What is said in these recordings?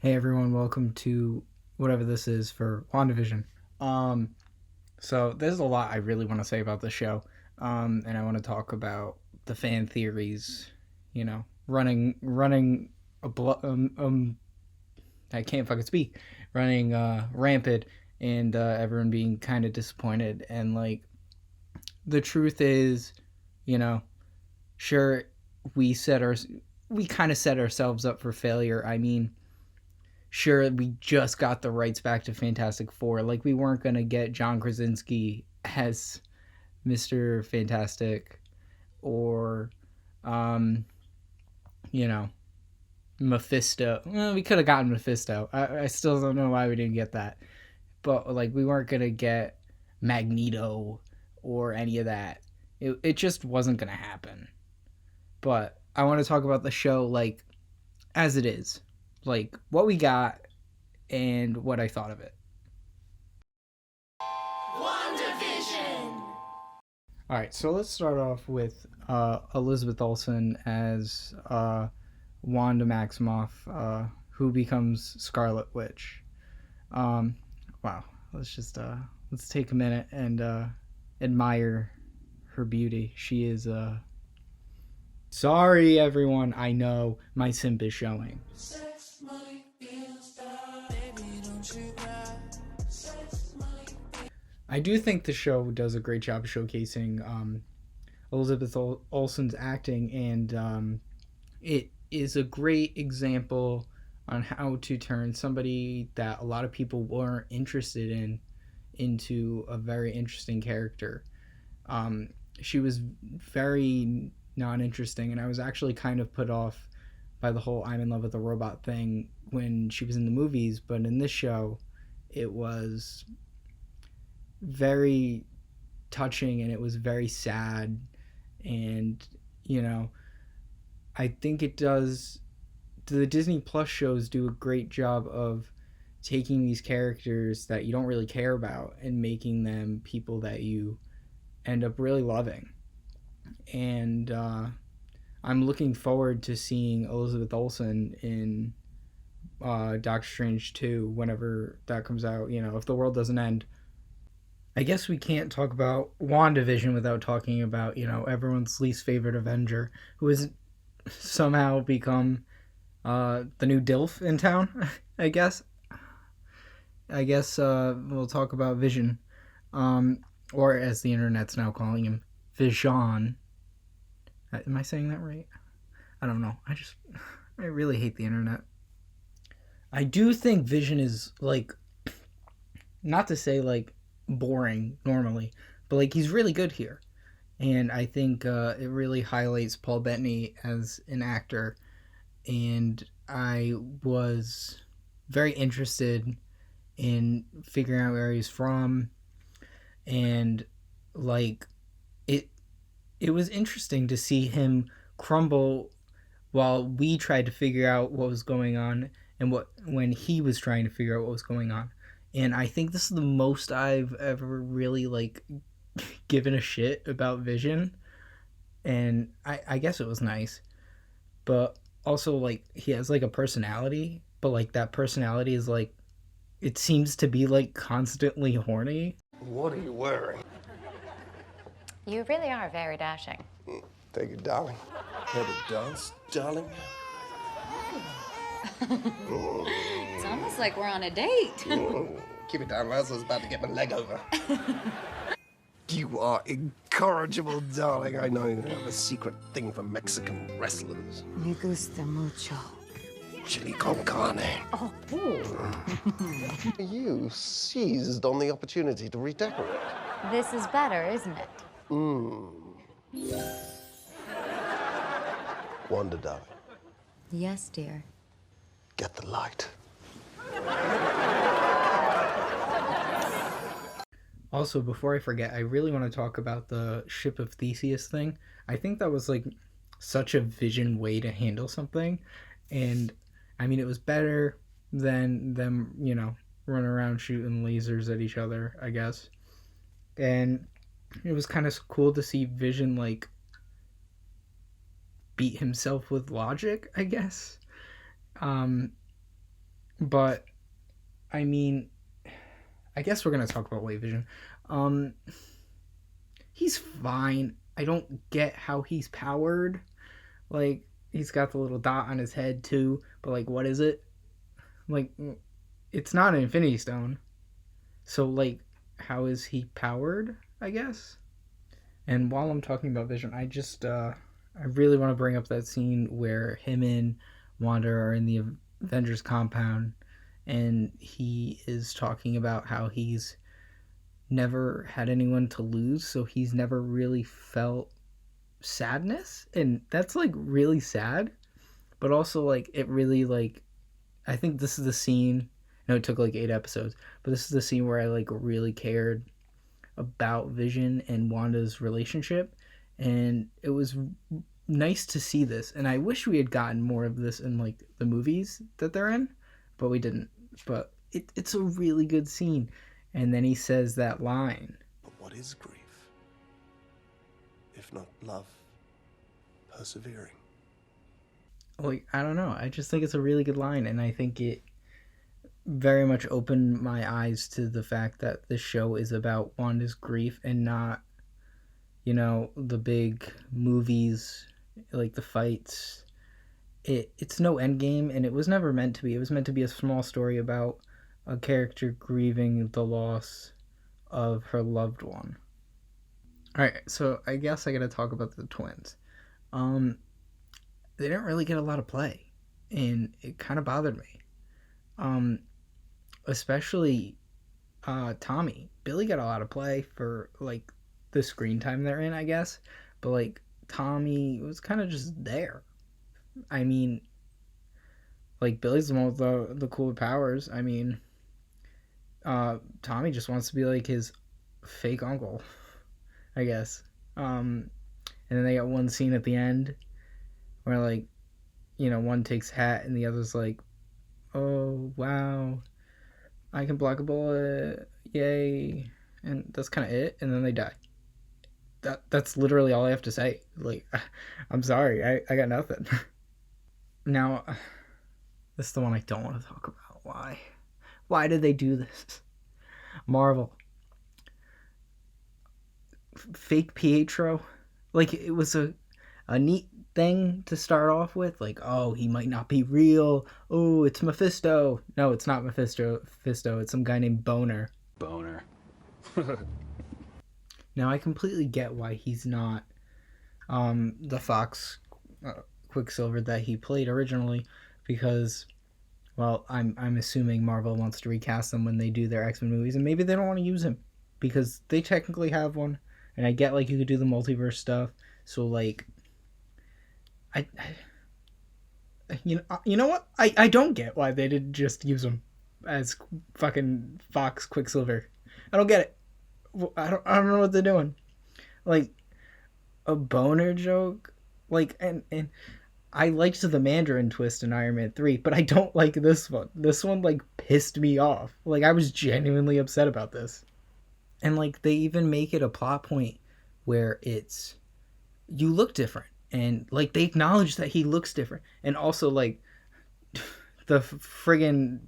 Hey everyone, welcome to whatever this is for WandaVision. So there's a lot I really want to say about the show, and I want to talk about the fan theories. Running a I can't fucking speak, running rampant, and everyone being kind of disappointed. And like the truth is, you know, sure we kind of set ourselves up for failure. I mean, sure, we just got the rights back to Fantastic Four. Like, we weren't going to get John Krasinski as Mr. Fantastic or, um, you know, Mephisto. Well, we could have gotten Mephisto. I still don't know why we didn't get that. But, like, we weren't going to get Magneto or any of that. It just wasn't going to happen. But I want to talk about the show, like, as it is. Like, what we got and what I thought of it. WandaVision! Alright, so let's start off with Elizabeth Olsen as Wanda Maximoff, who becomes Scarlet Witch. Wow, let's take a minute and admire her beauty. She is sorry everyone, I know my simp is showing. I do think the show does a great job showcasing Elizabeth Olsen's acting, and it is a great example on how to turn somebody that a lot of people weren't interested in into a very interesting character. She was very non-interesting, and I was actually kind of put off by the whole I'm in love with a robot thing when she was in the movies, but in this show it was very touching and it was very sad. And I think the Disney Plus shows do a great job of taking these characters that you don't really care about and making them people that you end up really loving. And I'm looking forward to seeing Elizabeth Olsen in Doctor Strange 2 whenever that comes out, if the world doesn't end. I guess we can't talk about WandaVision without talking about, everyone's least favorite Avenger, who has somehow become the new DILF in town, I guess. We'll talk about Vision, or as the internet's now calling him, Vision. Am I saying that right? I don't know. I really hate the internet. I do think Vision is, like, not to say, like, boring normally, but, like, he's really good here. And I think it really highlights Paul Bettany as an actor. And I was very interested in figuring out where he's from. And, like, it was interesting to see him crumble while we tried to figure out what was going on and when he was trying to figure out what was going on. And I think this is the most I've ever really, like, given a shit about Vision. And I guess it was nice. But also, like, he has, like, a personality, but, like, that personality is, like, it seems to be, like, constantly horny. What are you wearing? You really are very dashing. Thank you, darling. Here to dance, darling? It's almost like we're on a date. Keep it down, lads. I was about to get my leg over. You are incorrigible, darling. I know you have a secret thing for Mexican wrestlers. Me gusta mucho. Chili con carne. Oh. You seized on the opportunity to redecorate. This is better, isn't it? Wanda, darling. Yes, dear. Get the light. Also, before I forget, I really want to talk about the Ship of Theseus thing. I think that was, like, such a Vision way to handle something. And, I mean, it was better than them, running around shooting lasers at each other, I guess. And it was kind of cool to see Vision, like, beat himself with logic, I guess. But I mean, I guess we're gonna talk about WandaVision. Um, he's fine. I don't get how he's powered. Like, he's got the little dot on his head too, but like, what is it? Like, it's not an Infinity Stone. So like, how is he powered? I guess. And while I'm talking about Vision, I really want to bring up that scene where him and Wanda are in the Avengers compound, and he is talking about how he's never had anyone to lose, so he's never really felt sadness, and that's like really sad. But also like it really like I think this is the scene. I know it took like 8 episodes, but this is the scene where I like really cared about Vision and Wanda's relationship, and it was nice to see this. And I wish we had gotten more of this in like the movies that they're in, but we didn't. But it's a really good scene. And then he says that line. But what is grief? If not love, persevering. Like, I don't know. I just think it's a really good line, and I think it very much opened my eyes to the fact that this show is about Wanda's grief and not, the big movies, like the fights. It's no endgame, and it was never meant to be. It was meant to be a small story about a character grieving the loss of her loved one. All right, so I guess I got to talk about the twins. They didn't really get a lot of play, and it kind of bothered me. Especially Tommy. Billy got a lot of play for like the screen time they're in, I guess, but like Tommy was kind of just there. I mean, like Billy's the one with the cool powers. I mean, Tommy just wants to be like his fake uncle, I guess. And then they got one scene at the end where like, one takes hat and the other's like, oh wow, I can block a bullet, yay, and that's kind of it. And then they die. That's literally all I have to say. Like, I'm sorry, I got nothing. Now, this is the one I don't want to talk about. Why did they do this? Marvel. Fake Pietro. Like, it was a neat thing to start off with. Like, oh, he might not be real. Oh, it's Mephisto. No, it's not Mephisto. It's some guy named Boner. Now, I completely get why he's not the Fox Quicksilver that he played originally, because, well, I'm assuming Marvel wants to recast them when they do their X-Men movies, and maybe they don't want to use him because they technically have one. And I get like you could do the multiverse stuff, so like, you know what? I don't get why they didn't just use him as fucking Fox Quicksilver. I don't get it. I don't know what they're doing. Like, a boner joke, like, and I liked the Mandarin twist in Iron Man 3, but I don't like this one. This one like pissed me off. Like, I was genuinely upset about this. And like they even make it a plot point where it's you look different, and like they acknowledge that he looks different, and also like the friggin'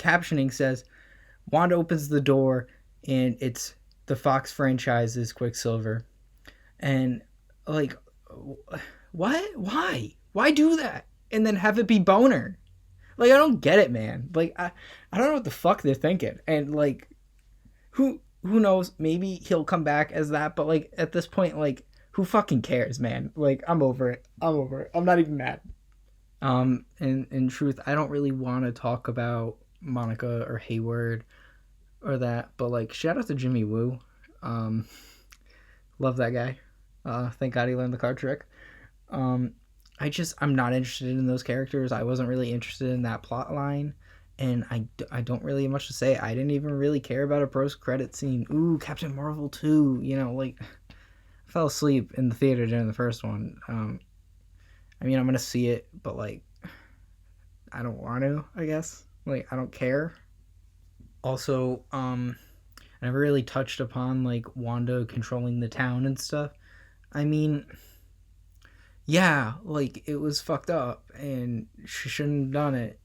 captioning says Wanda opens the door and it's the Fox franchise's Quicksilver, and like what? Why do that and then have it be Boner? Like, I don't get it, man. Like, I don't know what the fuck they're thinking, and like. Who knows? Maybe he'll come back as that, but like at this point, like who fucking cares, man? Like I'm over it. I'm not even mad. In truth, I don't really want to talk about Monica or Hayward or that, but like shout out to Jimmy Woo. Love that guy. Thank God he learned the card trick. I'm not interested in those characters. I wasn't really interested in that plot line. And I don't really have much to say. I didn't even really care about a post-credit scene. Ooh, Captain Marvel 2. Like, I fell asleep in the theater during the first one. I mean, I'm going to see it, but, like, I don't want to, I guess. Like, I don't care. Also, I never really touched upon, like, Wanda controlling the town and stuff. I mean, yeah, like, it was fucked up, and she shouldn't have done it.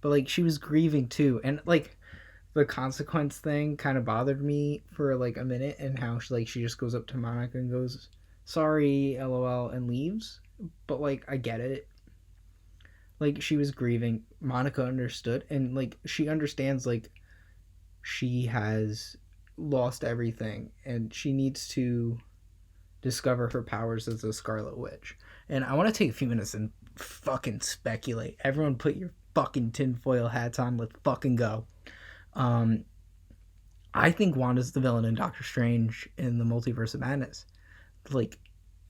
but like she was grieving too, and like the consequence thing kind of bothered me for like a minute, and how she just goes up to Monica and goes, "Sorry, LOL," and leaves. But like I get it. Like she was grieving. Monica understood, and like she understands like she has lost everything and she needs to discover her powers as a Scarlet Witch. And I want to take a few minutes and fucking speculate. Everyone put your fucking tinfoil hats on. Let's fucking go. Um, I think Wanda's the villain in Doctor Strange in the Multiverse of Madness. Like,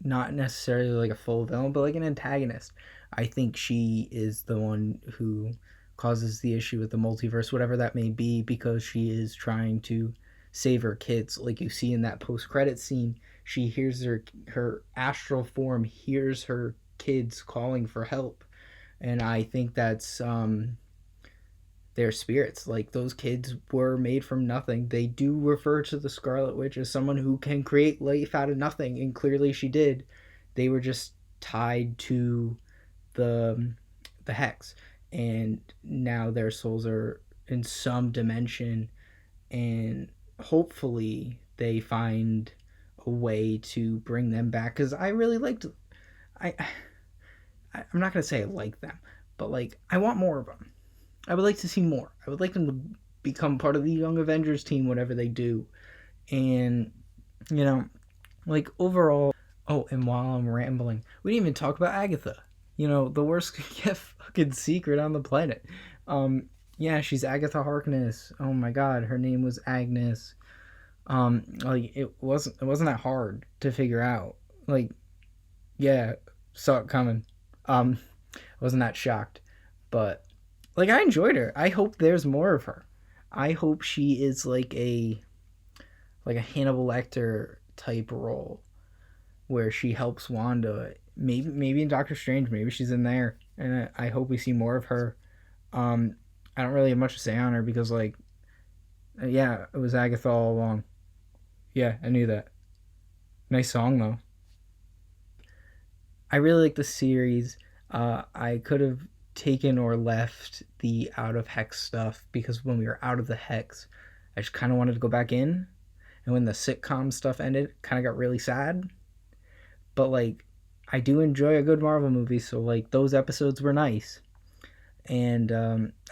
not necessarily like a full villain, but like an antagonist. I think she is the one who causes the issue with the multiverse, whatever that may be, because she is trying to save her kids. Like you see in that post-credit scene, she hears her astral form hears her kids calling for help, and I think that's their spirits. Like those kids were made from nothing. They do refer to the Scarlet Witch as someone who can create life out of nothing, and clearly she did. They were just tied to the hex, and now their souls are in some dimension, and hopefully they find a way to bring them back. Because I really liked, I I'm not gonna say I like them, but like I want more of them. I would like to see more. I would like them to become part of the Young Avengers team, whatever they do. And, you know, like overall. Oh, and while I'm rambling, we didn't even talk about Agatha. You know, the worst kept fucking secret on the planet. Yeah, she's Agatha Harkness. Oh my god, her name was Agnes. Like it wasn't that hard to figure out. Like, yeah, saw it coming. Wasn't that shocked. But like I enjoyed her. I hope there's more of her. I hope she is like a Hannibal Lecter type role where she helps Wanda. Maybe in Doctor Strange, maybe she's in there, and I hope we see more of her. I don't really have much to say on her because like, yeah, it was Agatha all along. Yeah, I knew that. Nice song though. I really like the series. I could have taken or left the out of hex stuff because when we were out of the hex, I just kind of wanted to go back in. And when the sitcom stuff ended, kind of got really sad. But like, I do enjoy a good Marvel movie, so like those episodes were nice. And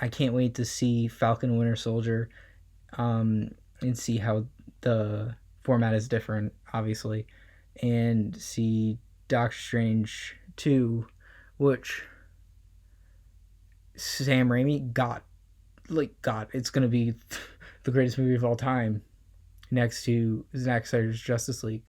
I can't wait to see Falcon and Winter Soldier, and see how the format is different, obviously, and see Doctor Strange 2, which Sam Raimi got. It's gonna be the greatest movie of all time, next to Zack Snyder's Justice League.